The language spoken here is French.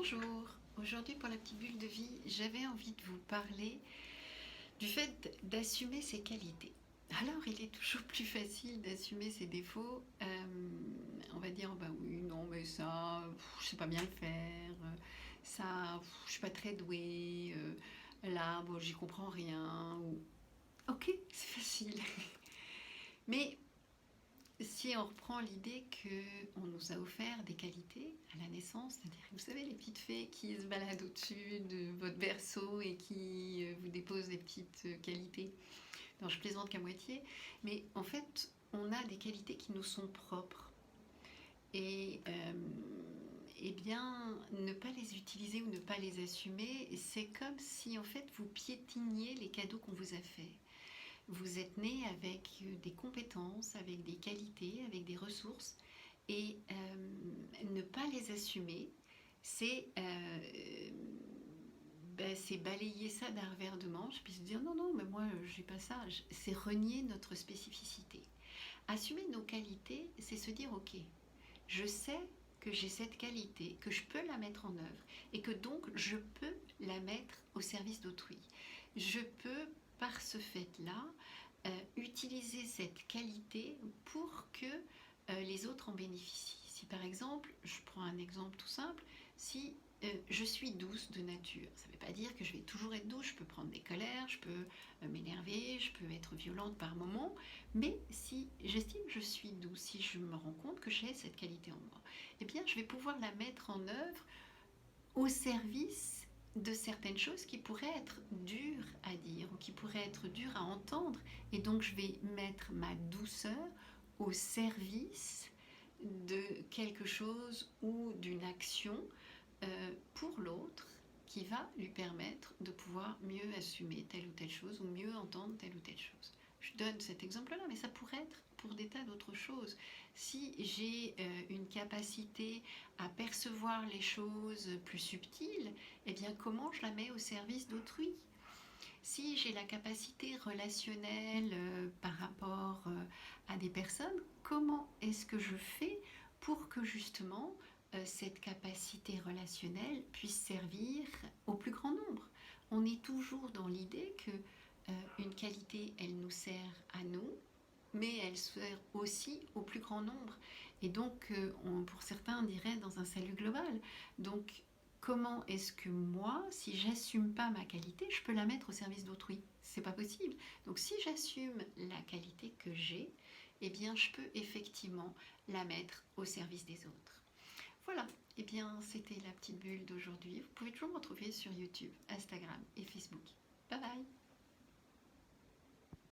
Bonjour, aujourd'hui pour la petite bulle de vie, j'avais envie de vous parler du fait d'assumer ses qualités. Alors il est toujours plus facile d'assumer ses défauts, on va dire bah oui, non mais ça, je sais pas bien le faire, ça, je suis pas très douée, là, bon, j'y comprends rien, ou ok, c'est facile. Mais si on reprend l'idée qu'on nous a offert des qualités à la naissance, c'est-à-dire, vous savez, les petites fées qui se baladent au-dessus de votre berceau et qui vous déposent des petites qualités. Non, je plaisante qu'à moitié, mais en fait, on a des qualités qui nous sont propres. Et eh bien, ne pas les utiliser ou ne pas les assumer, c'est comme si en fait vous piétiniez les cadeaux qu'on vous a faits. Vous êtes né avec des compétences, avec des qualités, avec des ressources, et ne pas les assumer, c'est c'est balayer ça d'un revers de manche, puis se dire non, non, mais moi, j'ai pas ça. C'est renier notre spécificité. Assumer nos qualités, c'est se dire ok, je sais que j'ai cette qualité, que je peux la mettre en œuvre et que donc je peux la mettre au service d'autrui. Je peux, par ce fait-là, utiliser cette qualité pour que les autres en bénéficient. Si par exemple, je prends un exemple tout simple, si je suis douce de nature, ça ne veut pas dire que je vais toujours être douce, je peux prendre des colères, je peux m'énerver, je peux être violente par moments, mais si j'estime que je suis douce, si je me rends compte que j'ai cette qualité en moi, eh bien je vais pouvoir la mettre en œuvre au service de certaines choses qui pourraient être dures à dire ou qui pourraient être dures à entendre, et donc je vais mettre ma douceur au service de quelque chose ou d'une action pour l'autre qui va lui permettre de pouvoir mieux assumer telle ou telle chose ou mieux entendre telle ou telle chose. Je donne cet exemple-là, mais ça pourrait être pour des tas d'autres choses. Si j'ai une capacité à percevoir les choses plus subtiles, eh bien comment je la mets au service d'autrui? Si j'ai la capacité relationnelle par rapport à des personnes, comment est-ce que je fais pour que justement cette capacité relationnelle puisse servir au plus grand nombre? On est toujours dans l'idée que une qualité, elle nous sert à nous, mais elle sert aussi au plus grand nombre. Et donc, pour certains, on dirait dans un salut global. Donc, comment est-ce que moi, si j'assume pas ma qualité, je peux la mettre au service d'autrui? C'est pas possible. Donc, si j'assume la qualité que j'ai, eh bien, je peux effectivement la mettre au service des autres. Voilà, eh bien, c'était la petite bulle d'aujourd'hui. Vous pouvez toujours me retrouver sur YouTube, Instagram et Facebook. Bye bye!